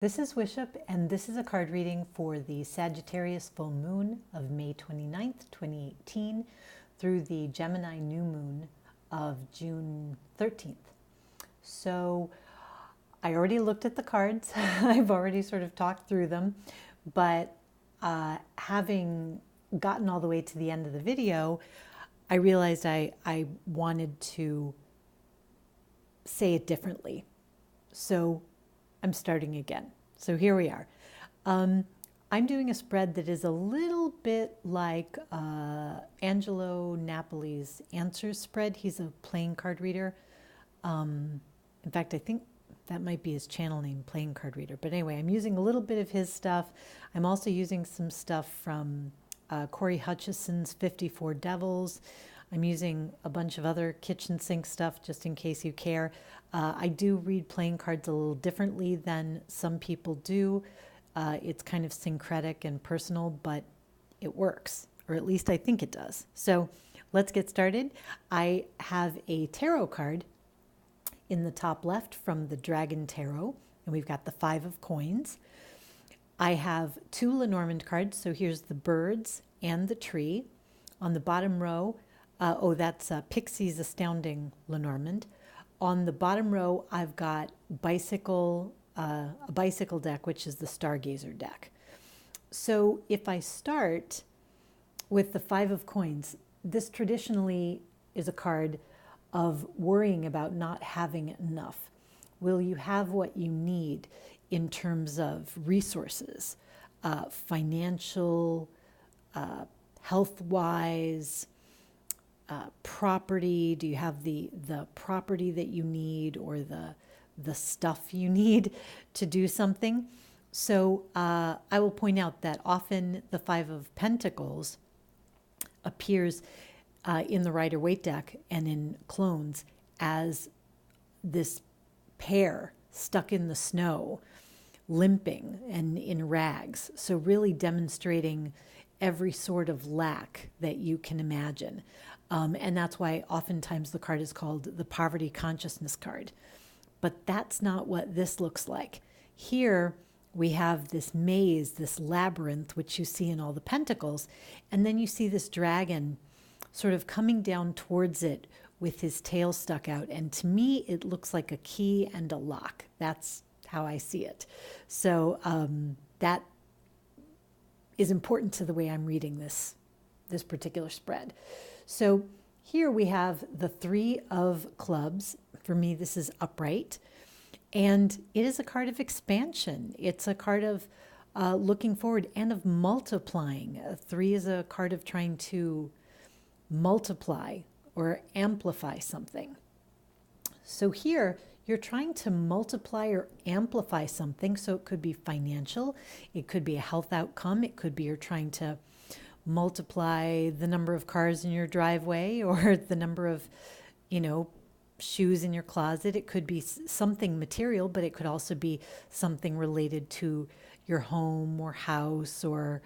This is Wishup, and this is a card reading for the Sagittarius full moon of May 29th, 2018 through the Gemini new moon of June 13th. So I already looked at the cards. I've already sort of talked through them, but having gotten all the way to the end of the video, I realized I wanted to say it differently. So I'm starting again. So here we are. I'm doing a spread that is a little bit like Angelo Napoli's Answers spread. He's a playing card reader. In fact, I think that might be his channel name, Playing Card Reader. But anyway, I'm using a little bit of his stuff. I'm also using some stuff from Corey Hutchison's 54 Devils. I'm using a bunch of other kitchen sink stuff just in case you care. I do read playing cards a little differently than some people do. It's kind of syncretic and personal, but it works, or at least I think it does. So let's get started. I have a tarot card in the top left from the Dragon Tarot, and we've got the Five of Coins. I have two Lenormand cards, so here's the birds and the tree. On the bottom row, that's Pixie's Astounding Lenormand. On the bottom row, I've got a bicycle deck, which is the Stargazer deck. So if I start with the Five of Coins, this traditionally is a card of worrying about not having enough. Will you have what you need in terms of resources, financial, health-wise, property? Do you have the property that you need, or the stuff you need to do something? So I will point out that often the Five of Pentacles appears in the Rider-Waite deck and in clones as this pair stuck in the snow, limping and in rags. So really demonstrating every sort of lack that you can imagine. And that's why oftentimes the card is called the Poverty Consciousness card. But that's not what this looks like. Here we have this maze, this labyrinth, which you see in all the pentacles. And then you see this dragon sort of coming down towards it with his tail stuck out. And to me, it looks like a key and a lock. That's how I see it. So that is important to the way I'm reading this particular spread. So here we have the Three of Clubs. For me, this is upright. And it is a card of expansion. It's a card of looking forward and of multiplying. Three is a card of trying to multiply or amplify something. So here, you're trying to multiply or amplify something. So it could be financial, it could be a health outcome, it could be you're trying to multiply the number of cars in your driveway, or the number of, shoes in your closet. It could be something material, but it could also be something related to your home or house, or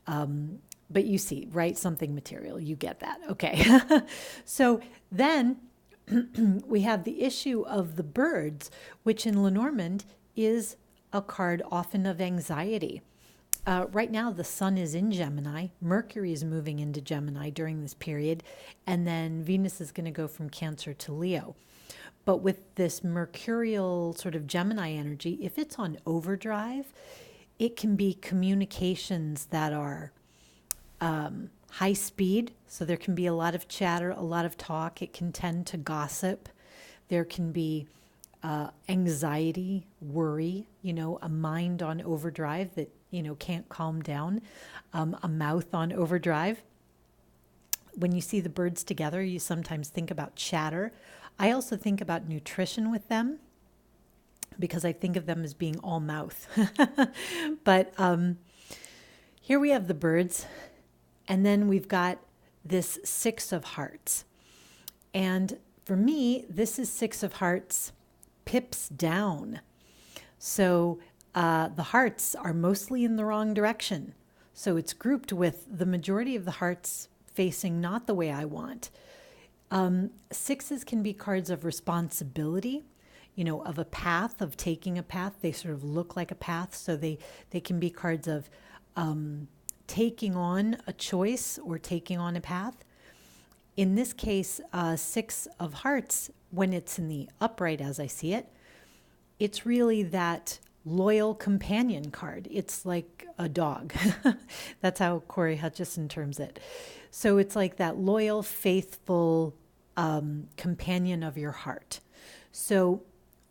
but you see, right? Something material. You get that. Okay. So then we have the issue of the birds, which in Lenormand is a card often of anxiety. Right now, the sun is in Gemini. Mercury is moving into Gemini during this period. And then Venus is going to go from Cancer to Leo. But with this mercurial sort of Gemini energy, if it's on overdrive, it can be communications that are high speed. So there can be a lot of chatter, a lot of talk. It can tend to gossip. There can be anxiety, worry, a mind on overdrive that, can't calm down, a mouth on overdrive. When you see the birds together, you sometimes think about chatter. I also think about nutrition with them, because I think of them as being all mouth. But here we have the birds, and then we've got this Six of Hearts. And for me, this is Six of Hearts pips down. So the hearts are mostly in the wrong direction. So it's grouped with the majority of the hearts facing not the way I want. Sixes can be cards of responsibility. of a path, of taking a path. They sort of look like a path. So they can be cards of taking on a choice or taking on a path. In this case, 6 of Hearts, when it's in the upright as I see it, it's really that loyal companion card. It's like a dog. That's how Corey Hutchison terms it. So it's like that loyal, faithful companion of your heart. So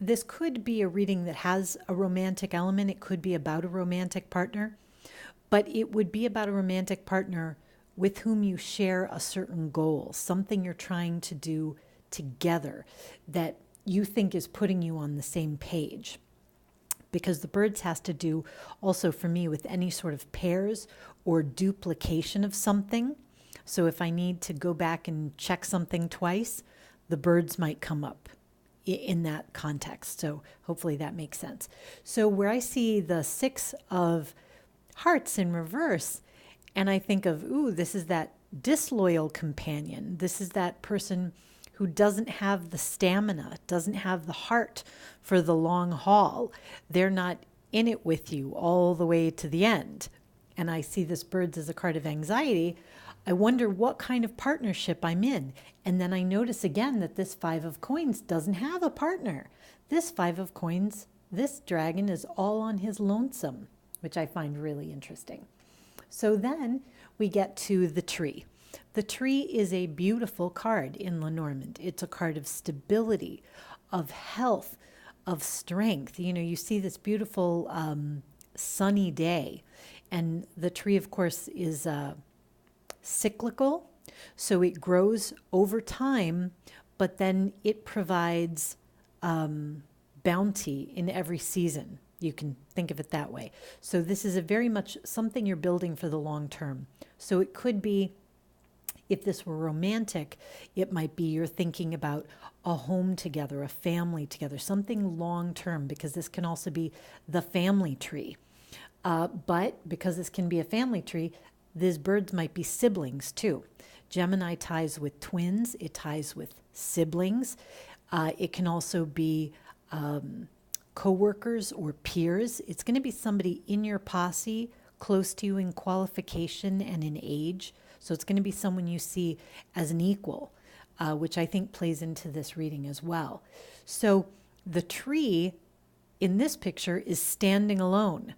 this could be a reading that has a romantic element. It could be about a romantic partner, but it would be about a romantic partner with whom you share a certain goal, something you're trying to do together that you think is putting you on the same page. Because the birds has to do also for me with any sort of pairs or duplication of something. So if I need to go back and check something twice, the birds might come up in that context. So hopefully that makes sense. So where I see the 6 of Hearts in reverse, and I think of, ooh, this is that disloyal companion. This is that person who doesn't have the stamina, doesn't have the heart for the long haul. They're not in it with you all the way to the end. And I see this birds as a card of anxiety. I wonder what kind of partnership I'm in. And then I notice again that this 5 of coins doesn't have a partner. This 5 of coins, this dragon is all on his lonesome, which I find really interesting. So then we get to the tree. The tree is a beautiful card in Lenormand. It's a card of stability, of health, of strength. You see this beautiful sunny day. And the tree, of course, is cyclical. So it grows over time, but then it provides bounty in every season. You can think of it that way. So this is a very much something you're building for the long term. So it could be, if this were romantic, it might be you're thinking about a home together, a family together, something long term, because this can also be the family tree. But because this can be a family tree, these birds might be siblings too. Gemini ties with twins. It ties with siblings. It can also be co-workers or peers. It's going to be somebody in your posse, close to you in qualification and in age. So it's going to be someone you see as an equal, which I think plays into this reading as well. So the tree in this picture is standing alone.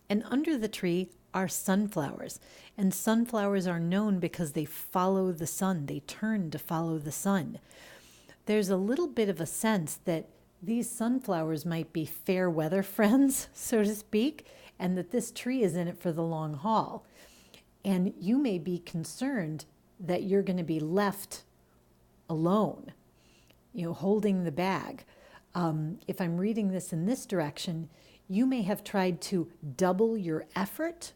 And under the tree are sunflowers. And sunflowers are known because they follow the sun. They turn to follow the sun. There's a little bit of a sense that these sunflowers might be fair weather friends, so to speak, and that this tree is in it for the long haul. And you may be concerned that you're going to be left alone, holding the bag. If I'm reading this in this direction, you may have tried to double your effort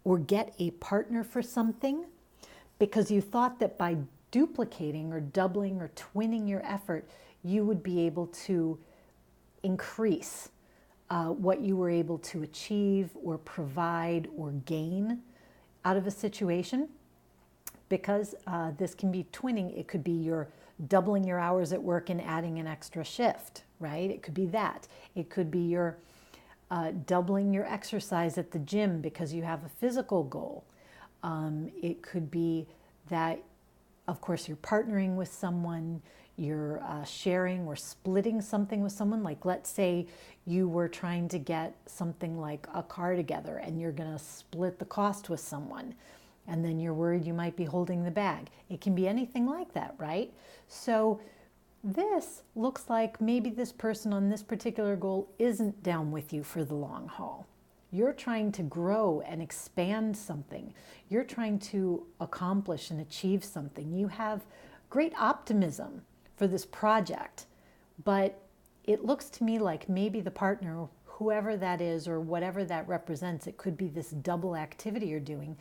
or get a partner for something because you thought that by duplicating or doubling or twinning your effort, you would be able to increase what you were able to achieve or provide or gain out of a situation. Because this can be twinning. It could be you're doubling your hours at work and adding an extra shift, right? It could be that. It could be you're doubling your exercise at the gym because you have a physical goal. It could be that, of course, you're partnering with someone, you're sharing or splitting something with someone. Like, let's say you were trying to get something like a car together and you're going to split the cost with someone. And then you're worried you might be holding the bag. It can be anything like that, right? So this looks like maybe this person on this particular goal isn't down with you for the long haul. You're trying to grow and expand something. You're trying to accomplish and achieve something. You have great optimism for this project, but it looks to me like maybe the partner, whoever that is or whatever that represents, it could be this double activity you're doing,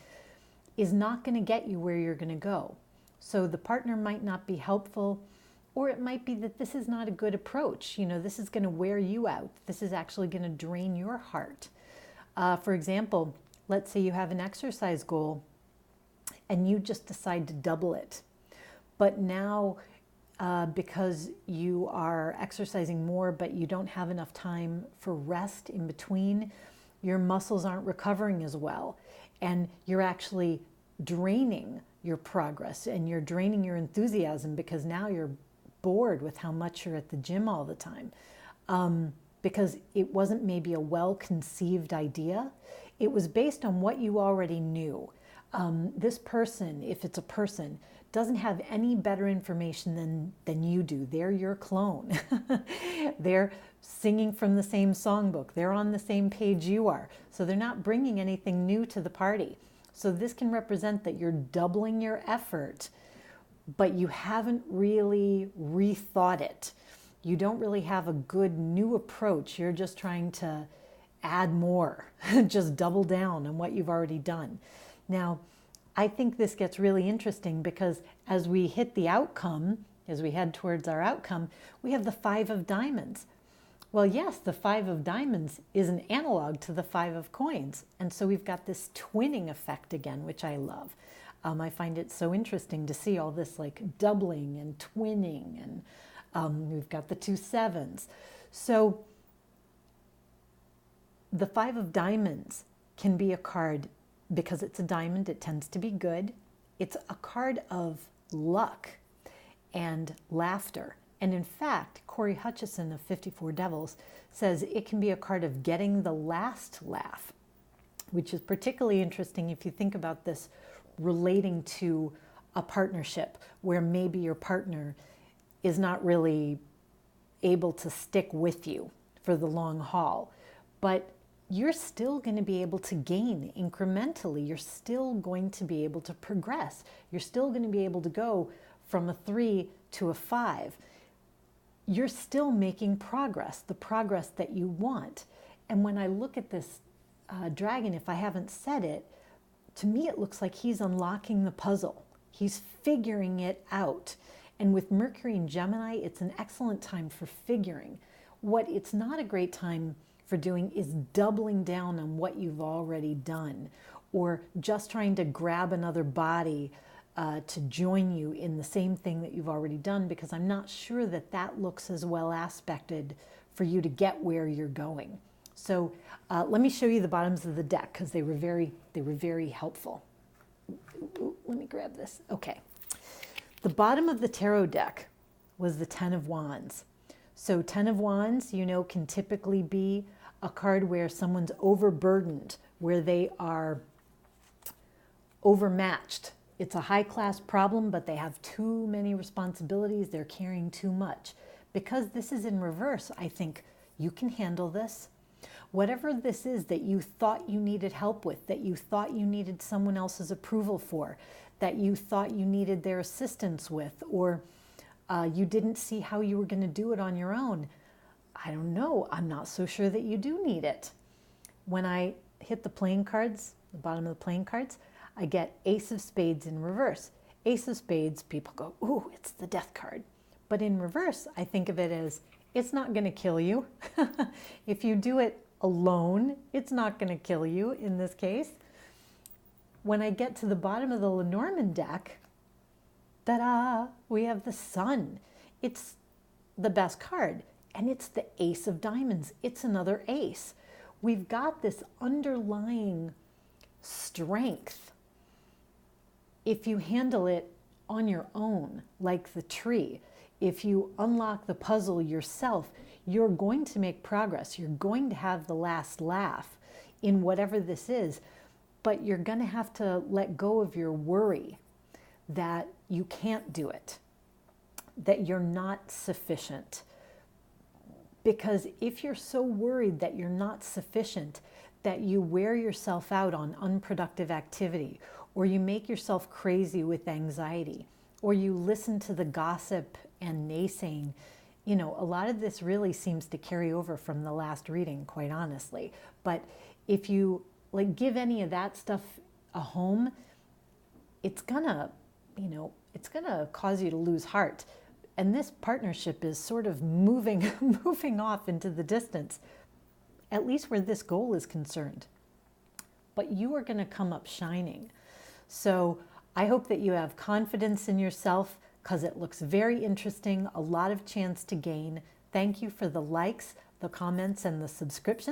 is not going to get you where you're going to go. So the partner might not be helpful, or it might be that this is not a good approach. This is going to wear you out. This is actually going to drain your heart. For example, let's say you have an exercise goal and you just decide to double it. But now because you are exercising more, but you don't have enough time for rest in between. Your muscles aren't recovering as well, and you're actually draining your progress and you're draining your enthusiasm because now you're bored with how much you're at the gym all the time. Because it wasn't maybe a well-conceived idea. It was based on what you already knew. This person, if it's a person, doesn't have any better information than you do. They're your clone. They're singing from the same songbook. They're on the same page you are. So they're not bringing anything new to the party. So this can represent that you're doubling your effort, but you haven't really rethought it. You don't really have a good new approach. You're just trying to add more, just double down on what you've already done. Now, I think this gets really interesting because as we hit the outcome, as we head towards our outcome, we have the 5 of diamonds. Well, yes, the 5 of diamonds is an analog to the 5 of coins. And so we've got this twinning effect again, which I love. I find it so interesting to see all this like doubling and twinning, and we've got the 2 sevens. So the 5 of diamonds can be a card, because it's a diamond, it tends to be good. It's a card of luck and laughter. And in fact, Corey Hutchison of 54 Devils says it can be a card of getting the last laugh, which is particularly interesting if you think about this relating to a partnership where maybe your partner is not really able to stick with you for the long haul, but you're still going to be able to gain incrementally. You're still going to be able to progress. You're still going to be able to go from a 3 to a 5. You're still making progress, the progress that you want. And when I look at this dragon, if I haven't said it, to me it looks like he's unlocking the puzzle. He's figuring it out. And with Mercury in Gemini, it's an excellent time for figuring. What it's not a great time for doing is doubling down on what you've already done, or just trying to grab another body to join you in the same thing that you've already done, because I'm not sure that that looks as well aspected for you to get where you're going. So let me show you the bottoms of the deck because they were very helpful. Ooh, let me grab this. Okay. The bottom of the tarot deck was the 10 of Wands. So 10 of Wands, you know, can typically be a card where someone's overburdened, where they are overmatched. It's a high-class problem, but they have too many responsibilities. They're carrying too much. Because this is in reverse, I think you can handle this. Whatever this is that you thought you needed help with, that you thought you needed someone else's approval for, that you thought you needed their assistance with, or you didn't see how you were going to do it on your own. I don't know. I'm not so sure that you do need it. When I hit the playing cards, the bottom of the playing cards, I get Ace of Spades in reverse. Ace of Spades, people go, ooh, it's the death card. But in reverse, I think of it as, it's not going to kill you. If you do it alone, it's not going to kill you in this case. When I get to the bottom of the Lenormand deck, ta-da, we have the Sun. It's the best card. And it's the Ace of Diamonds. It's another ace. We've got this underlying strength. If you handle it on your own, like the tree, if you unlock the puzzle yourself, you're going to make progress. You're going to have the last laugh in whatever this is, but you're going to have to let go of your worry that you can't do it, that you're not sufficient. Because if you're so worried that you're not sufficient, that you wear yourself out on unproductive activity, or you make yourself crazy with anxiety, or you listen to the gossip and naysaying, you know, a lot of this really seems to carry over from the last reading, quite honestly. But if you like give any of that stuff a home, it's gonna, you know, it's gonna cause you to lose heart. And this partnership is sort of moving off into the distance, at least where this goal is concerned. But you are going to come up shining. So I hope that you have confidence in yourself, because it looks very interesting, a lot of chance to gain. Thank you for the likes, the comments, and the subscriptions.